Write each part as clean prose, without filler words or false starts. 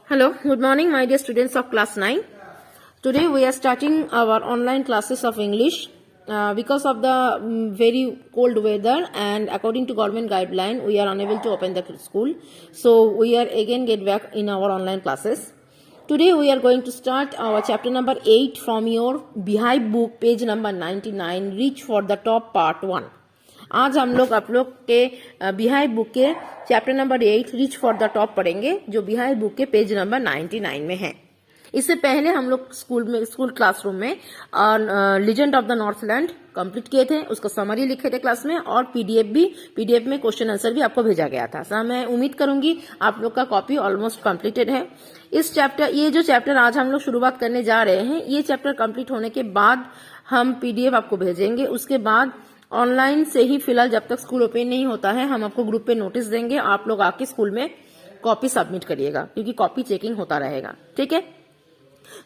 Hello, good morning, my dear students of class 9. Today we are starting our online classes of English. Because of the very cold weather and according to government guideline, we are unable to open the school. So we are again get back in our online classes. Today we are going to start our chapter number 8 from your Beehive book, page number 99, Reach for the Top part 1. आज हम लोग आप लोग के beehive book के chapter number 8 reach for the top पढ़ेंगे, जो beehive book के पेज नंबर 99 में है। इससे पहले हम लोग स्कूल क्लासरूम में legend of the Northland complete किए थे, उसका समरी लिखे थे क्लास में, और पीडीएफ में क्वेश्चन आंसर भी आपको भेजा गया था। सर मैं उम्मीद करूंगी आप लोग का कॉपी ऑलमोस्ट कंप्लीटेड है। ये जो चैप्टर आज हम लोग शुरुआत करने जा रहे हैं, ये चैप्टर कंप्लीट होने के बाद हम पीडीएफ आपको भेजेंगे। उसके बाद ऑनलाइन से ही फिलहाल जब तक स्कूल ओपन नहीं होता है, हम आपको ग्रुप पे नोटिस देंगे, आप लोग आके स्कूल में कॉपी सबमिट करिएगा, क्योंकि कॉपी चेकिंग होता रहेगा। ठीक है,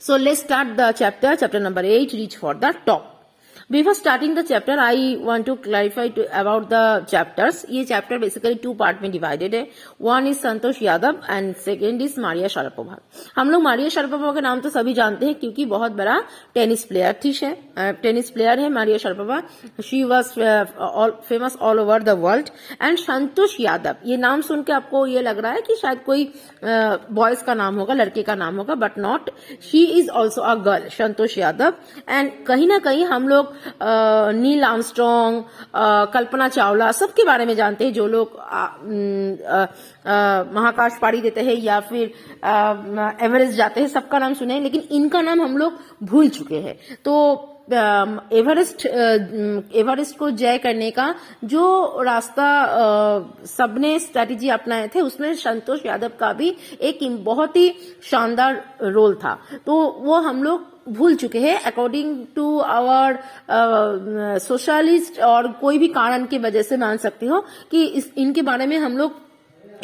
so let's start the chapter number 8 reach for the top. Before starting the chapter, I want to clarify about the chapters. ये chapter basically 2 part में divided है। One is Santosh Yadav and second is Maria Sharapova. हम लोग Maria Sharapova का नाम तो सभी जानते हैं, क्योंकि बहुत बड़ा टेनिस प्लेयर है Maria Sharapova. She was famous all over the world. And Santosh Yadav, ये नाम सुन के आपको ये लग रहा है कि शायद कोई बॉयज का नाम होगा, लड़के का नाम होगा, but not. She is also a girl, Santosh Yadav. And कहीं ना कहीं हम लोग नील आर्मस्ट्रॉन्ग, कल्पना चावला सबके बारे में जानते हैं, जो लोग महाकाश पारी देते हैं या फिर एवरेस्ट जाते हैं, सबका नाम सुने हैं, लेकिन इनका नाम हम लोग भूल चुके हैं। तो एवरेस्ट को जय करने का जो रास्ता सबने स्ट्रेटेजी अपनाए थे, उसमें संतोष यादव का भी एक बहुत ही शानदार रोल था। तो वो हम लोग भूल चुके हैं, अकॉर्डिंग टू आवर सोशलिस्ट, और कोई भी कारण की वजह से मान सकते हो कि इनके बारे में हम लोग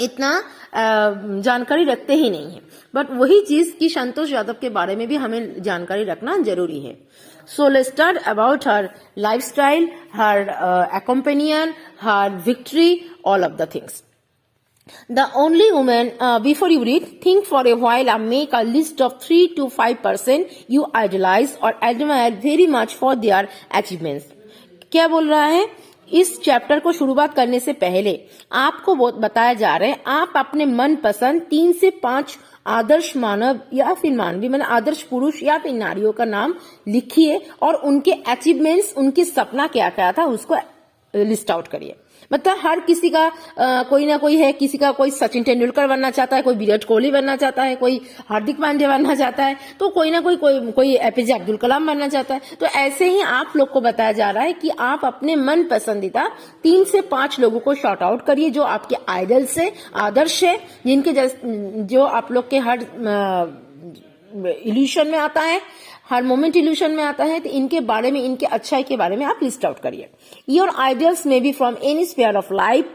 इतना जानकारी रखते ही नहीं है। बट वही चीज कि संतोष यादव के बारे में भी हमें जानकारी रखना जरूरी है। So let's start about her lifestyle, her companion, her victory, all of the things. The only woman, before you read, think for a while and make a list of 3 to 5% you idolize or admire very much for their achievements. क्या बोल रहा है? इस chapter को शुरुआत करने से पहले आपको बताया जा रहा है, आप अपने मनपसंद 3 से 5 आदर्श मानव या फिर मानवी, मतलब आदर्श पुरुष या फिर नारियों का नाम लिखिए और उनके अचीवमेंट्स, उनके सपना क्या क्या था उसको लिस्ट आउट करिए। मतलब हर किसी का कोई ना कोई है, किसी का कोई सचिन तेंदुलकर बनना चाहता है, कोई विराट कोहली बनना चाहता है, कोई हार्दिक पांड्या बनना चाहता है, तो कोई ना कोई एपीजे अब्दुल कलाम बनना चाहता है। तो ऐसे ही आप लोग को बताया जा रहा है कि आप अपने मन पसंदीदा 3 से 5 लोगों को शॉर्ट आउट करिए, जो आपके आइडल से आदर्श है, जिनके जो आप लोग के हर इल्यूशन में आता है, हर मोमेंट इल्यूशन में आता है। तो इनके बारे में, इनके अच्छाई के बारे में आप लिस्ट आउट करिए। Your ideals may be from any sphere of life,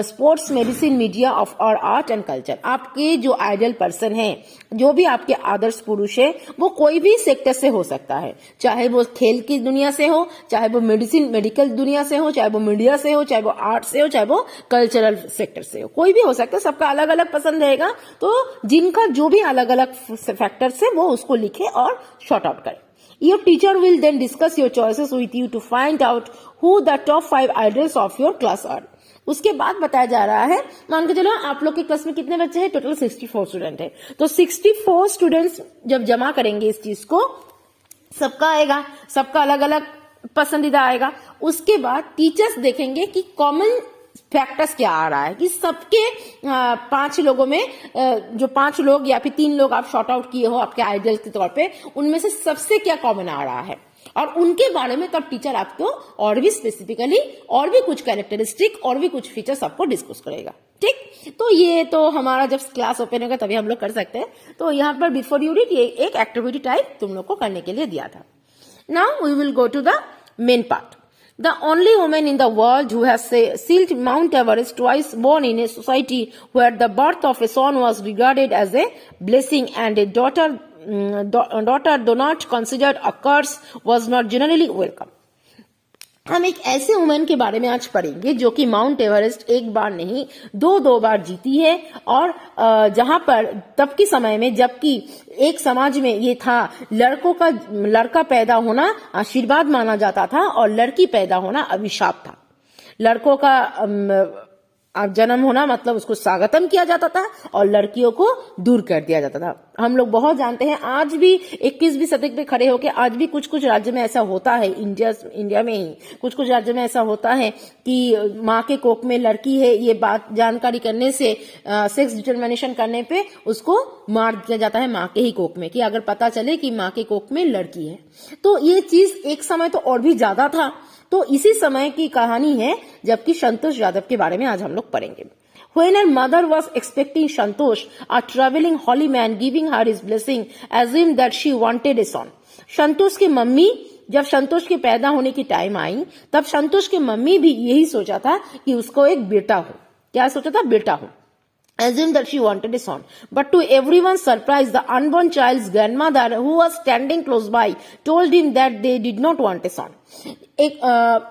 sports, medicine, media of और आर्ट एंड कल्चर। आपके जो आइडियल पर्सन है, जो भी आपके आदर्श पुरुष है, वो कोई भी सेक्टर से हो सकता है, चाहे वो खेल की दुनिया से हो, चाहे वो मेडिकल दुनिया से हो, चाहे वो मीडिया से हो, चाहे वो आर्ट से हो, चाहे वो कल्चरल सेक्टर से हो, कोई भी हो सकता है। सबका अलग अलग पसंद रहेगा, तो जिनका जो भी अलग अलग फैक्टर से वो उसको लिखे और शॉर्ट आउट करें। Your teacher will then discuss your choices with you to find out who the top 5 idols of your class are. उसके बाद बताया जा रहा है, मान के चलो आप लोग के क्लास में कितने बच्चे हैं? टोटल 64 स्टूडेंट है। तो 64 स्टूडेंट्स जब जमा करेंगे इस चीज को, सबका आएगा, सबका अलग अलग पसंदीदा आएगा। उसके बाद टीचर्स देखेंगे कि कॉमन फैक्टर्स क्या आ रहा है, कि सबके 5 लोगों में जो 5 लोग या फिर 3 लोग आप शॉर्ट आउट किए हो आपके आइडियल के तौर पे, उनमें से सबसे क्या कॉमन आ रहा है, और उनके बारे में तब टीचर आपको और भी स्पेसिफिकली और भी कुछ कैरेक्टरिस्टिक और भी कुछ फीचर्स आपको डिस्कस करेगा। ठीक, तो ये तो हमारा जब क्लास ओपन होगा तभी हम लोग कर सकते हैं। तो यहाँ पर बिफोर यू रीड ये एक एक्टिविटी टाइप तुम लोग को करने के लिए दिया था। Now we will go to the main part. The only woman in the world who has scaled Mount Everest, twice born in a society where the birth of a son was regarded as a blessing and a daughter though not considered a curse, was not generally welcome. हम एक ऐसे women के बारे में आज पढ़ेंगे जो कि माउंट एवरेस्ट एक बार नहीं दो बार जीती है, और जहां पर तब के समय में जबकि एक समाज में ये था लड़का पैदा होना आशीर्वाद माना जाता था और लड़की पैदा होना अभिशाप था। लड़कों का जन्म होना मतलब उसको स्वागतम किया जाता था और लड़कियों को दूर कर दिया जाता था। हम लोग बहुत जानते हैं, आज भी 21वीं शताब्दी पे खड़े होकर आज भी कुछ कुछ राज्य में ऐसा होता है, इंडिया में ही कुछ कुछ राज्य में ऐसा होता है कि माँ के कोख में लड़की है ये बात जानकारी करने से सेक्स डिटरमिनेशन करने पे उसको मार दिया जाता है माँ के ही कोख में, कि अगर पता चले कि माँ के कोख में लड़की है। तो ये चीज एक समय तो और भी ज्यादा था। तो इसी समय की कहानी है जबकि संतोष यादव के बारे में आज हम लोग पढ़ेंगे। When her mother was expecting Santosh, a traveling holy man giving her his blessing, assumed that she wanted a son. संतोष की मम्मी, जब संतोष के पैदा होने की टाइम आई तब संतोष की मम्मी भी यही सोचा था कि उसको एक बेटा हो। क्या सोचा था? बेटा हो। Assumed that she wanted a son, but to everyone's surprise, the unborn child's grandmother, who was standing close by, told him that they did not want a son. एक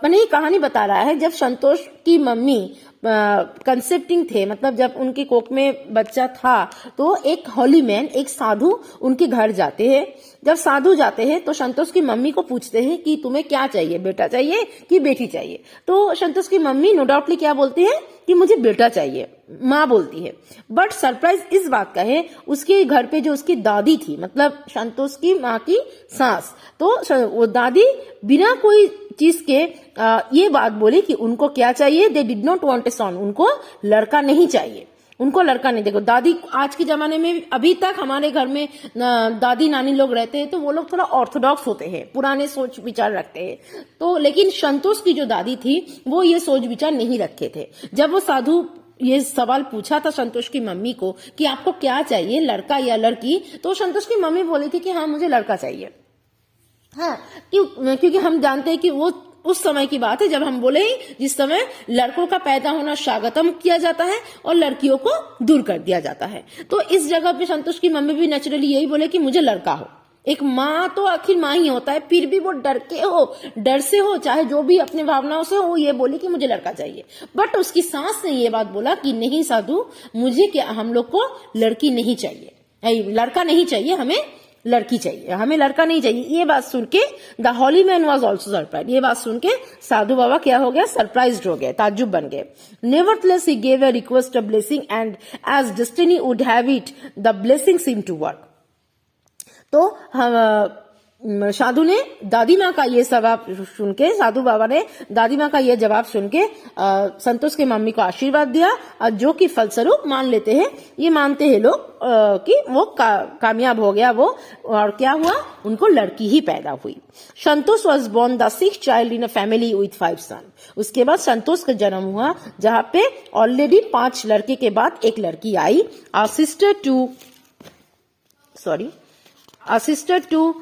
मैंने ये कहानी बता रहा है, जब संतोष की मम्मी कंसेप्टिंग थे, मतलब जब उनके कोख में बच्चा था, तो एक हॉली मैन, एक साधु उनके घर जाते हैं। जब साधु जाते हैं तो संतोष की मम्मी को पूछते हैं कि तुम्हें क्या चाहिए, बेटा चाहिए कि बेटी चाहिए? तो संतोष की मम्मी नो डाउटली क्या बोलती है कि मुझे बेटा चाहिए, माँ बोलती है। बट सरप्राइज इस बात का है, उसके घर पे जो उसकी दादी थी, मतलब संतोष की माँ की सास, तो वो दादी बिना कोई चीज के ये बात बोली कि उनको क्या चाहिए, they did not want a son, उनको लड़का नहीं चाहिए, उनको लड़का नहीं। देखो दादी, आज के जमाने में अभी तक हमारे घर में दादी नानी लोग रहते हैं तो वो लोग थोड़ा ऑर्थोडॉक्स होते हैं, पुराने सोच विचार रखते हैं। तो लेकिन संतोष की जो दादी थी वो ये सोच विचार नहीं रखे थे। जब वो साधु ये सवाल पूछा था संतोष की मम्मी को कि आपको क्या चाहिए, लड़का या लड़की, तो संतोष की मम्मी बोली थी कि हाँ मुझे लड़का चाहिए। हाँ, क्योंकि हम जानते हैं कि वो उस समय की बात है जब हम बोले जिस समय लड़कों का पैदा होना स्वागतम किया जाता है और लड़कियों को दूर कर दिया जाता है। तो इस जगह पे संतोष की मम्मी भी नेचुरली यही बोले कि मुझे लड़का हो। एक माँ तो आखिर माँ ही होता है, फिर भी वो डर से हो चाहे जो भी अपने भावनाओं से हो, वो ये बोली कि मुझे लड़का चाहिए। बट उसकी सास ने ये बात बोला कि नहीं साधु, मुझे क्या, हम लोग को लड़की नहीं चाहिए, लड़का नहीं चाहिए, हमें लड़की चाहिए, हमें लड़का नहीं चाहिए। ये बात सुन के the holy man was also surprise. ये बात सुन के साधु बाबा क्या हो गया? सरप्राइज्ड हो गए, ताज्जुब बन गए। Nevertheless he gave a request a blessing and as destiny would have it the blessing seem to work. तो हम साधु ने दादी माँ का ये जवाब सुन के, साधु बाबा ने दादी माँ का ये जवाब सुन के संतोष के मम्मी को आशीर्वाद दिया, और जो कि फलस्वरूप मान लेते हैं, ये मानते हैं लोग कि वो कामयाब हो गया वो, और क्या हुआ, उनको लड़की ही पैदा हुई। Santosh was born the 6th child in a family with 5 son. उसके बाद संतोष का जन्म हुआ जहाँ पे ऑलरेडी 5 लड़के के बाद एक लड़की आई। सिस्टर टू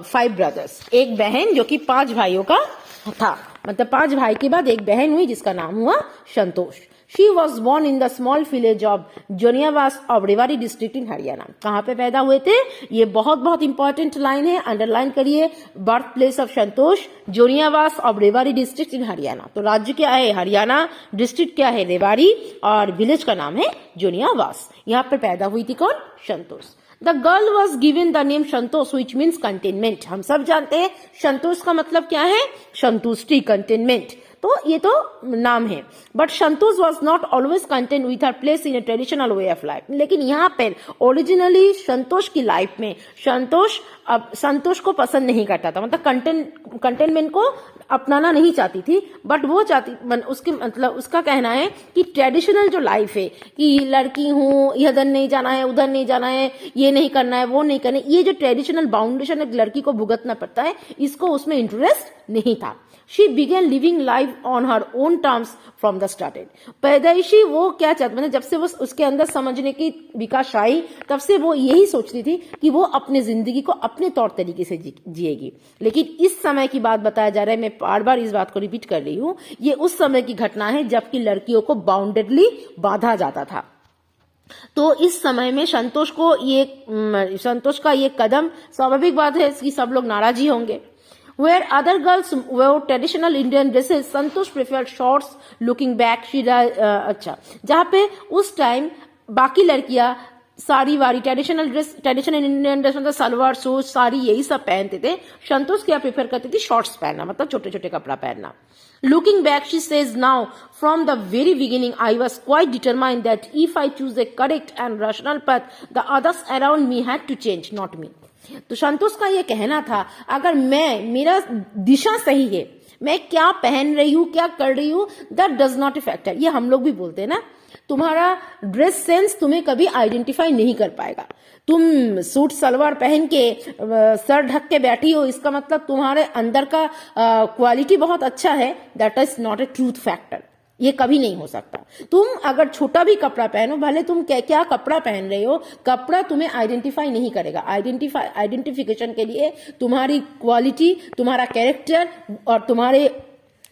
5 ब्रदर्स, एक बहन जो कि 5 भाइयों का था, मतलब 5 भाई के बाद एक बहन हुई जिसका नाम हुआ Santosh. She was born in the small village of Joniyawas of Rewari district in Haryana. कहाँ पे पैदा हुए थे? ये बहुत इंपॉर्टेंट लाइन है, अंडरलाइन करिए। Birth place of Santosh, Joniyawas of Rewari district in Haryana. तो राज्य क्या है? हरियाणा, डिस्ट्रिक्ट क्या है? रेवाड़ी, और विलेज का नाम है जोनियावास। यहाँ पे पैदा हुई थी कौन? संतोष। The girl was given the name Santosh which means contentment। हम सब जानते हैं संतोष का मतलब क्या है? संतुष्टि, कंटेनमेंट। तो ये तो नाम है। But Santosh was not always content with her place in A traditional way of life. लेकिन यहाँ पर ओरिजिनली संतोष की लाइफ में संतोष को पसंद नहीं करता था, मतलब कंटेनमेंट को अपनाना नहीं चाहती थी। बट वो उसके मतलब उसका कहना है कि ट्रेडिशनल जो लाइफ है कि लड़की हूँ, इधर नहीं जाना है, उधर नहीं जाना है, ये नहीं करना है, वो नहीं करना है, ये जो ट्रेडिशनल बाउंडेशन एक लड़की को भुगतना पड़ता है, इसको उसमें इंटरेस्ट नहीं था। She began living life on her own terms from the started। पैदाइशी वो क्या चाहती, मतलब जब से वो उसके अंदर समझने की विकास आई तब से वो यही सोचती थी कि वो अपने जिंदगी को अपने तौर तरीके से जिएगी। लेकिन इस समय की बात बताया जा रहा है, मैं बार बार इस बात को रिपीट कर रही हूँ, ये उस समय की घटना है जबकि लड़कियों को बाउंडेडली बांधा जाता था। तो इस समय में संतोष का ये कदम, स्वाभाविक बात है कि सब लोग नाराज ही होंगे। Where other girls wore traditional Indian dresses, Santosh preferred shorts. Looking back, अच्छा, जहाँ पे उस टाइम बाकी लड़कियां साड़ी वाड़ी ट्रेडिशनल इंडियन ड्रेस मतलब सलवार सूट साड़ी यही सब पहनते थे, संतोष क्या प्रेफर करती थी, शॉर्ट्स पहनना, मतलब छोटे छोटे कपड़ा पहनना. Looking back, she says, now, from the very beginning, I was quite determined that if I choose a correct and rational path, the others around me had to change, not me. तो संतोष का ये कहना था, अगर मेरा दिशा सही है, मैं क्या पहन रही हूं, क्या कर रही हूं, that does not affect her. ये हम लोग भी बोलते हैं ना, तुम्हारा ड्रेस सेंस तुम्हें कभी आइडेंटिफाई नहीं कर पाएगा. तुम सूट सलवार पहन के सर ढक के बैठी हो, इसका मतलब तुम्हारे अंदर का क्वालिटी बहुत अच्छा है. That is not a truth factor. ये कभी नहीं हो सकता. तुम अगर छोटा भी कपड़ा पहनो, भले तुम क्या कपड़ा पहन रहे हो, कपड़ा तुम्हें आइडेंटिफाई नहीं करेगा. आइडेंटिफिकेशन के लिए तुम्हारी क्वालिटी, तुम्हारा कैरेक्टर और तुम्हारे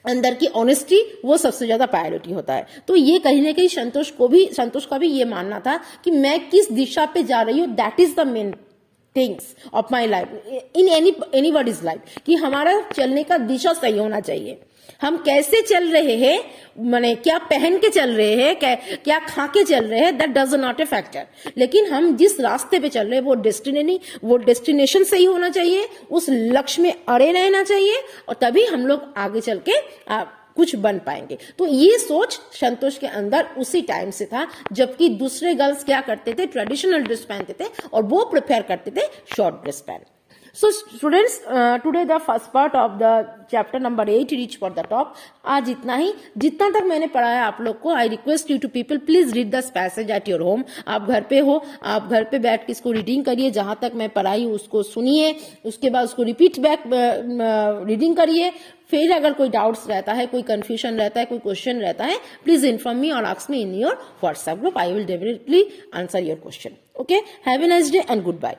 अंदर की ऑनेस्टी, वो सबसे ज्यादा प्रायोरिटी होता है. तो ये कहीं ना कहीं संतोष का भी ये मानना था कि मैं किस दिशा पे जा रही हूँ, that is the main things of my life in anybody's life, कि हमारा चलने का दिशा सही होना चाहिए. हम कैसे चल रहे हैं, माने क्या पहन के चल रहे हैं, क्या खा के चल रहे हैं, that does not a factor. लेकिन हम जिस रास्ते पे चल रहे हैं वो डेस्टिनेशन सही होना चाहिए, उस लक्ष्य में अड़े रहना चाहिए, और तभी हम लोग आगे चल के कुछ बन पाएंगे. तो ये सोच संतोष के अंदर उसी टाइम से था, जबकि दूसरे गर्ल्स क्या करते थे, ट्रेडिशनल ड्रेस पहनते थे और वो प्रिफेयर करते थे शॉर्ट ड्रेस पहन. So students, today the first part of the chapter number 8 reach for the top. आज इतना ही, जितना तक मैंने पढ़ाया आप लोग को. I request you to people, please read this passage at your home. आप घर पे हो, आप घर पे बैठ के इसको रीडिंग करिए, जहां तक मैं पढ़ाई उसको सुनिए, उसके बाद उसको रिपीट बैक रीडिंग करिए. फिर अगर कोई डाउट्स रहता है, कोई कंफ्यूजन रहता है, कोई क्वेश्चन रहता है, प्लीज इन्फॉर्म मी और ask me in your WhatsApp group. I will definitely answer your question. Okay, have a nice day and good bye.